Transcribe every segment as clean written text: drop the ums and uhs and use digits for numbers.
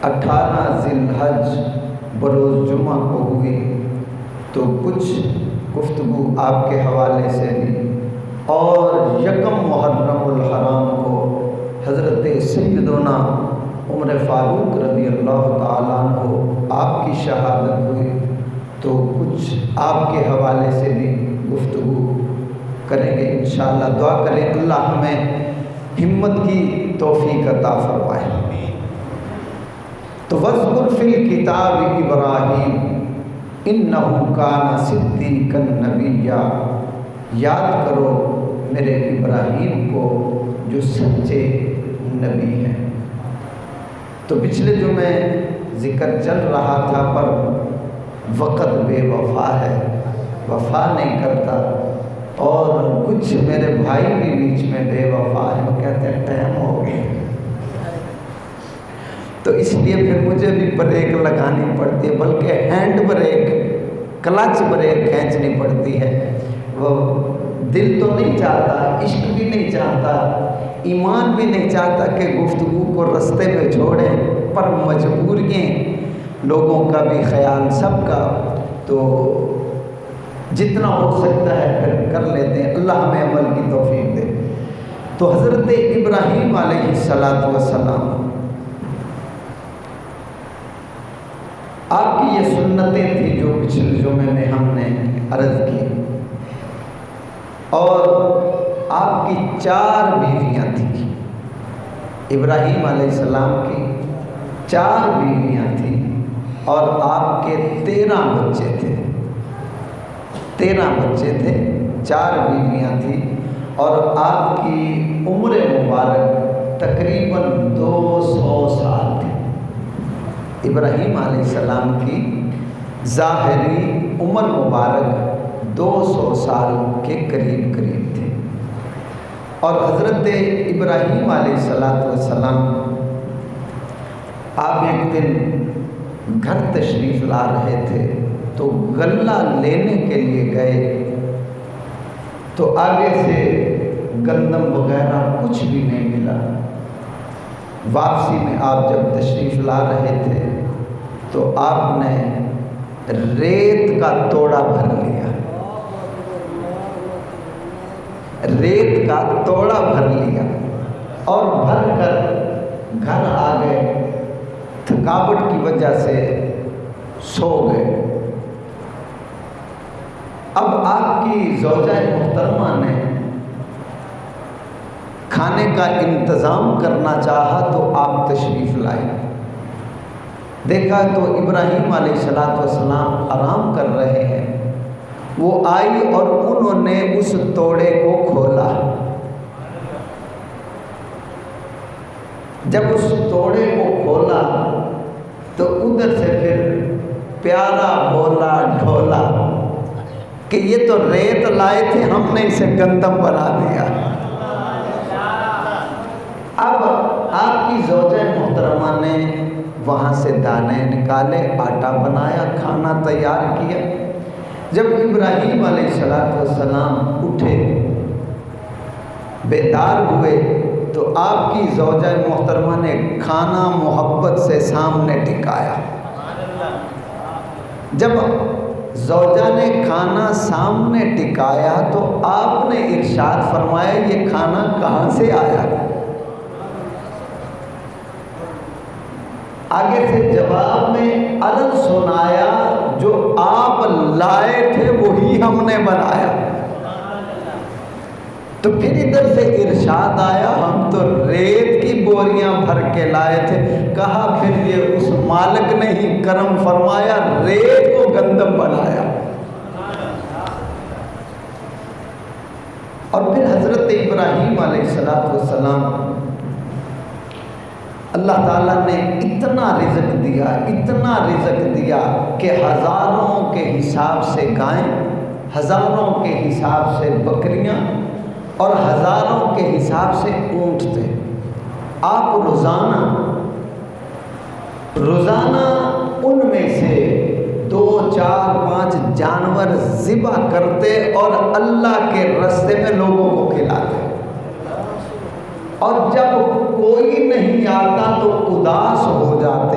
18 ذی الحج بروز جمعہ کو ہوئی، تو کچھ گفتگو آپ کے حوالے سے بھی، اور یکم محرم الحرام کو حضرت سیدنا عمر فاروق رضی اللہ تعالیٰ عنہ آپ کی شہادت ہوئی، تو کچھ آپ کے حوالے سے بھی گفتگو کریں گے انشاءاللہ۔ دعا کریں اللہ ہمیں ہمت کی توفیق عطا فرمائے۔ تو وَاذْكُرْ فِي الْكِتَابِ إِبْرَاهِيمَ إِنَّهُ كَانَ صِدِّيقًا نَبِيًّا، یاد کرو میرے ابراہیم کو جو سچے نبی ہیں۔ تو پچھلے جمعے ذکر چل رہا تھا، پر وقت بے وفا ہے، وفا نہیں کرتا، اور کچھ میرے بھائی بھی بیچ میں بے وفا ہیں، وہ کہتے ہیں ٹائم ہو گیا، تو اس لیے پھر مجھے بھی بریک لگانی پڑتی ہے، بلکہ ہینڈ بریک، کلچ بریک کھینچنی پڑتی ہے۔ وہ دل تو نہیں چاہتا، عشق بھی نہیں چاہتا، ایمان بھی نہیں چاہتا کہ گفتگو کو رستے میں چھوڑیں، پر مجبوریاں لوگوں کا بھی خیال سب کا، تو جتنا ہو سکتا ہے پھر کر لیتے ہیں، اللہ ہمیں عمل کی توفیق دے۔ تو حضرت ابراہیم علیہ السلام، آپ کی یہ سنتیں تھیں جو پچھلے جمعے میں ہم نے عرض کی، اور آپ کی 4 بیویاں تھیں، ابراہیم علیہ السلام کی 4 بیویاں تھیں، اور آپ کے 13 بچے تھے، 13 بچے تھے، 4 بیویاں تھیں، اور آپ کی عمر مبارک تقریباً 200 سال تھی۔ ابراہیم علیہ السلام کی ظاہری عمر مبارک 200 سال کے قریب تھے، اور حضرت ابراہیم علیہ السلام آپ ایک دن گھر تشریف لا رہے تھے، تو غلہ لینے کے لیے گئے، تو آگے سے گندم وغیرہ کچھ بھی نہیں ملا۔ واپسی میں آپ جب تشریف لا رہے تھے تو آپ نے ریت کا توڑا بھر لیا، ریت کا توڑا بھر لیا، اور بھر کر گھر آ گئے، تھکاوٹ کی وجہ سے سو گئے۔ اب آپ کی زوجہ محترمہ نے کھانے کا انتظام کرنا چاہا، تو آپ تشریف لائے، دیکھا تو ابراہیم علیہ السلام آرام کر رہے ہیں، وہ آئی اور انہوں نے اس توڑے کو کھولا۔ جب اس توڑے کو کھولا تو ادھر سے پھر پیارا بولا ڈھولا کہ یہ تو ریت لائے تھے، ہم نے اسے گندم بنا دیا۔ اب آپ کی زوجہ محترمہ نے وہاں سے دانے نکالے، آٹا بنایا، کھانا تیار کیا۔ جب ابراہیم علیہ السلام اٹھے، بیدار ہوئے، تو آپ کی زوجہ محترمہ نے کھانا محبت سے سامنے ٹکایا۔ جب زوجہ نے کھانا سامنے ٹکایا تو آپ نے ارشاد فرمایا، یہ کھانا کہاں سے آیا؟ آگے سے جواب میں عرض سنایا، جو آپ لائے تھے وہی ہم نے بنایا۔ تو پھر ادھر سے ارشاد آیا، ہم تو ریت کی بوریاں بھر کے لائے تھے۔ کہا پھر یہ اس مالک نے ہی کرم فرمایا، ریت کو گندم بنایا۔ اور پھر حضرت ابراہیم علیہ السلام، اللہ تعالیٰ نے اتنا رزق دیا، اتنا رزق دیا کہ ہزاروں کے حساب سے گائیں، ہزاروں کے حساب سے بکریاں، اور ہزاروں کے حساب سے اونٹ تھے۔ آپ روزانہ ان میں سے 2، 4، 5 جانور ذبح کرتے اور اللہ کے راستے میں لوگوں کو کھلاتے، اور جب کوئی نہیں آتا تو اداس ہو جاتے،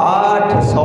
800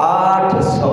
800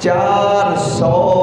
400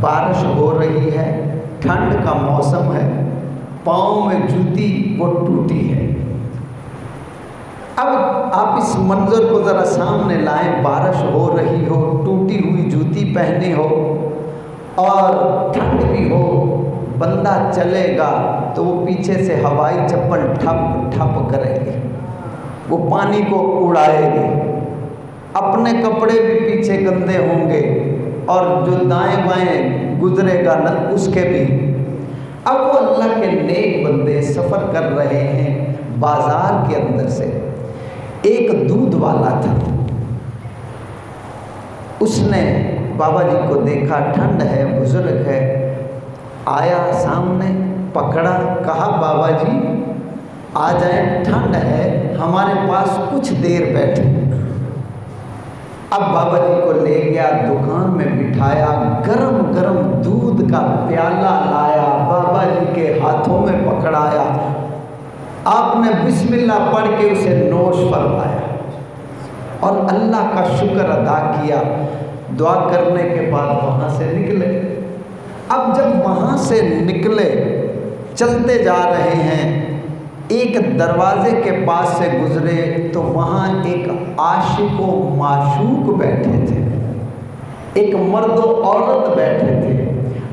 بارش ہو رہی ہے، ٹھنڈ کا موسم ہے، پاؤں میں جوتی وہ ٹوٹی ہے۔ اب آپ اس منظر کو ذرا سامنے لائیں، بارش ہو رہی ہو، ٹوٹی ہوئی جوتی پہنی ہو اور ٹھنڈ بھی ہو، بندہ چلے گا تو وہ پیچھے سے ہوائی چپل ٹھپ ٹھپ کرے گی، وہ پانی کو اڑائے گی، اپنے کپڑے بھی پیچھے گندے ہوں گے اور جو دائیں بائیں گزرے گا نہ اس کے بھی۔ اب وہ اللہ کے نیک بندے سفر کر رہے ہیں بازار کے اندر سے، ایک دودھ والا تھا، اس نے بابا جی کو دیکھا، ٹھنڈ ہے، بزرگ ہے، آیا سامنے، پکڑا، کہا بابا جی آ جائیں، ٹھنڈ ہے، ہمارے پاس کچھ دیر بیٹھے۔ اب بابا جی کو لے گیا، دکان میں بٹھایا، گرم گرم دودھ کا پیالہ لایا، بابا جی کے ہاتھوں میں پکڑایا، آپ نے بسم اللہ پڑھ کے اسے نوش فرمایا اور اللہ کا شکر ادا کیا۔ دعا کرنے کے بعد وہاں سے نکلے۔ اب جب وہاں سے نکلے، چلتے جا رہے ہیں، ایک دروازے کے پاس سے گزرے تو وہاں ایک عاشق و معشوق بیٹھے تھے، ایک مرد و عورت بیٹھے تھے،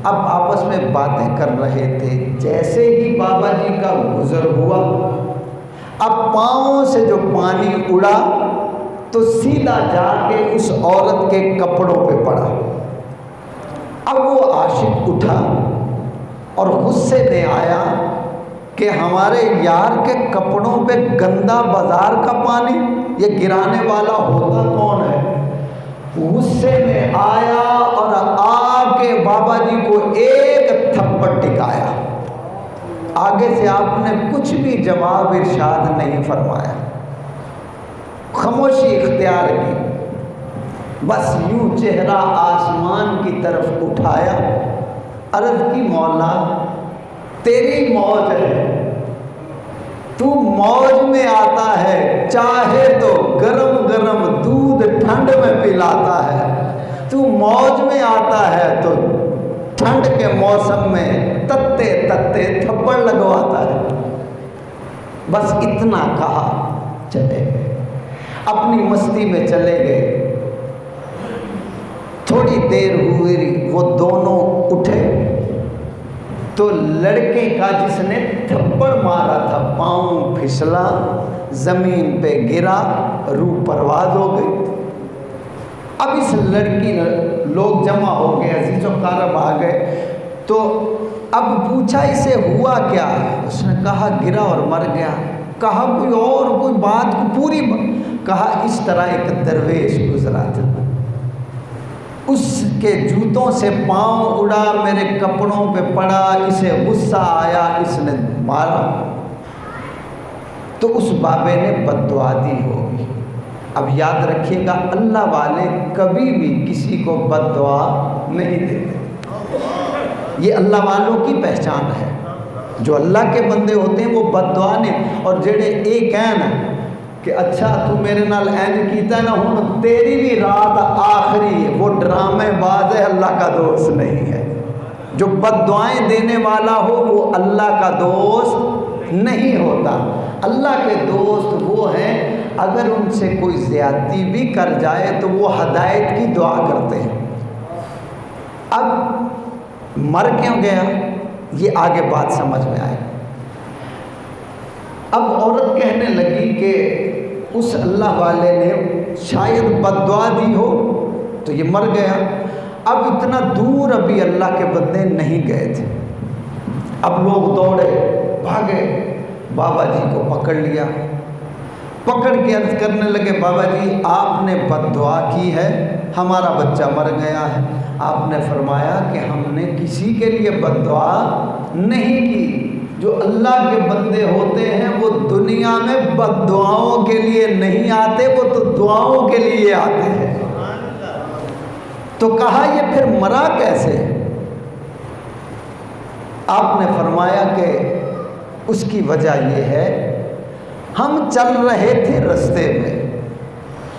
اب آپس میں باتیں کر رہے تھے۔ جیسے ہی بابا جی کا گزر ہوا، اب پاؤں سے جو پانی اڑا تو سیدھا جا کے اس عورت کے کپڑوں پہ پڑا۔ اب وہ عاشق اٹھا اور غصے میں آیا کہ ہمارے یار کے کپڑوں پہ گندا بازار کا پانی، یہ گرانے والا ہوتا کون ہے؟ غصے میں آیا اور آ کے بابا جی کو ایک تھپڑ ٹکایا۔ آگے سے آپ نے کچھ بھی جواب ارشاد نہیں فرمایا، خاموشی اختیار کی، بس یوں چہرہ آسمان کی طرف اٹھایا، عرض کی مولا تیری موج ہے، تو موج میں آتا ہے، چاہے تو گرم گرم دودھ ٹھنڈ میں پلاتا ہے، تو موج میں آتا ہے تو ٹھنڈ کے موسم میں تتے تتے تھپڑ لگواتا ہے۔ بس اتنا کہا، چلے گئے، اپنی مستی میں چلے گئے۔ تھوڑی دیر ہوئی، وہ دونوں اٹھے تو لڑکے کا جس نے تھپڑ مارا تھا پاؤں پھسلا، زمین پہ گرا، روح پرواز ہو گئی۔ اب اس لڑکی، لوگ جمع ہو گئے، عزیز و اقارب آ گئے، تو اب پوچھا اسے ہوا کیا؟ اس نے کہا گرا اور مر گیا۔ کہا کوئی اور کوئی بات پوری؟ کہا اس طرح ایک درویش گزرا تھا، اس کے جوتوں سے پاؤں اڑا، میرے کپڑوں پہ پڑا، اسے غصہ آیا، اس نے مارا، تو اس بابے نے بد دعا دی ہوگی۔ اب یاد رکھیے گا، اللہ والے کبھی بھی کسی کو بد دعا نہیں دیتے، یہ اللہ والوں کی پہچان ہے۔ جو اللہ کے بندے ہوتے ہیں وہ بد دعا نہیں، اور جڑے ایک ہیں نا کہ اچھا تو میرے نال اینج کیتا نا، ہن تیری بھی رات آخری ہے، وہ ڈرامے باز ہے، اللہ کا دوست نہیں ہے۔ جو بد دعائیں دینے والا ہو وہ اللہ کا دوست نہیں ہوتا۔ اللہ کے دوست وہ ہیں اگر ان سے کوئی زیادتی بھی کر جائے تو وہ ہدایت کی دعا کرتے ہیں۔ اب مر کیوں گیا یہ آگے بات سمجھ میں آئے۔ اب عورت کہنے لگی کہ اس اللہ والے نے شاید بد دعا دی ہو تو یہ مر گیا۔ اب اتنا دور ابھی اللہ کے بندے نہیں گئے تھے، اب لوگ دوڑے بھاگے، بابا جی کو پکڑ لیا، پکڑ کے عرض کرنے لگے بابا جی آپ نے بد دعا کی ہے، ہمارا بچہ مر گیا ہے۔ آپ نے فرمایا کہ ہم نے کسی کے لیے بد دعا نہیں کی، جو اللہ کے بندے ہوتے ہیں وہ دنیا میں بد دعاؤں کے لیے نہیں آتے، وہ تو دعاؤں کے لیے آتے ہیں۔ تو کہا یہ پھر مرا کیسے؟ آپ نے فرمایا کہ اس کی وجہ یہ ہے، ہم چل رہے تھے رستے میں،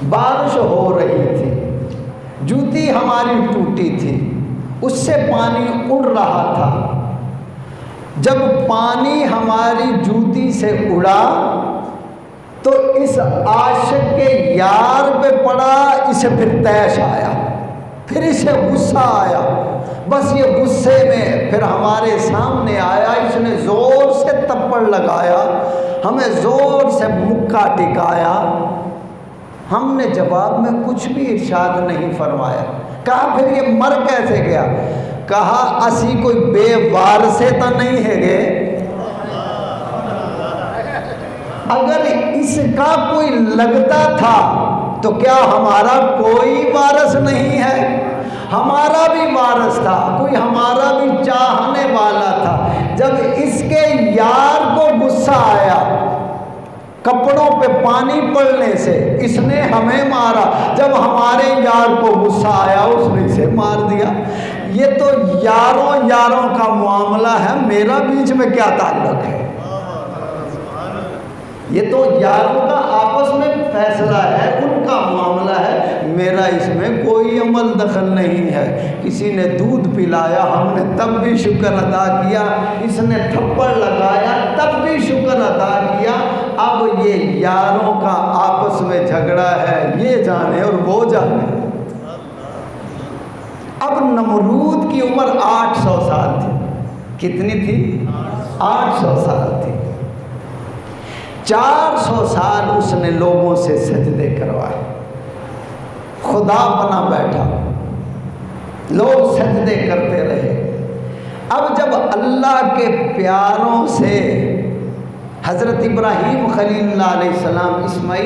بارش ہو رہی تھی، جوتی ہماری ٹوٹی تھی، اس سے پانی اڑ رہا تھا. جب پانی ہماری جوتی سے اڑا تو اس عاشق کے یار پہ پڑا، اسے پھر طیش آیا، پھر اسے غصہ آیا. بس یہ غصے میں پھر ہمارے سامنے آیا، اس نے زور سے تپڑ لگایا، ہمیں زور سے مکہ ٹکایا. ہم نے جواب میں کچھ بھی ارشاد نہیں فرمایا. کہا پھر یہ مر کیسے گیا؟ کہا اسی کوئی بے وارثے تو نہیں ہے گے، اگر اس کا کوئی لگتا تھا تو کیا ہمارا کوئی وارث نہیں ہے؟ ہمارا بھی وارث تھا، کوئی ہمارا بھی چاہنے والا تھا. جب اس کے یار کو غصہ آیا کپڑوں پہ پانی پڑنے سے، اس نے ہمیں مارا. جب ہمارے یار کو غصہ آیا اس نے اسے مار دیا. یہ تو یاروں کا معاملہ ہے، میرا بیچ میں کیا تعلق ہے؟ یہ تو یاروں کا آپس میں فیصلہ ہے، ان کا معاملہ ہے، میرا اس میں کوئی عمل دخل نہیں ہے. کسی نے دودھ پلایا ہم نے تب بھی شکر ادا کیا، اس نے تھپڑ لگایا تب بھی شکر ادا کیا. اب یہ یاروں کا آپس میں جھگڑا ہے، یہ جانے اور وہ جانے. اب نمرود کی عمر 800 سال تھی. کتنی تھی؟ 800 سال تھی. 400 سال اس نے لوگوں سے سجدے کروائے، خدا بنا بیٹھا، لوگ سجدے کرتے رہے. اب جب اللہ کے پیاروں سے حضرت ابراہیم خلیل اللہ علیہ السلام اسماعیل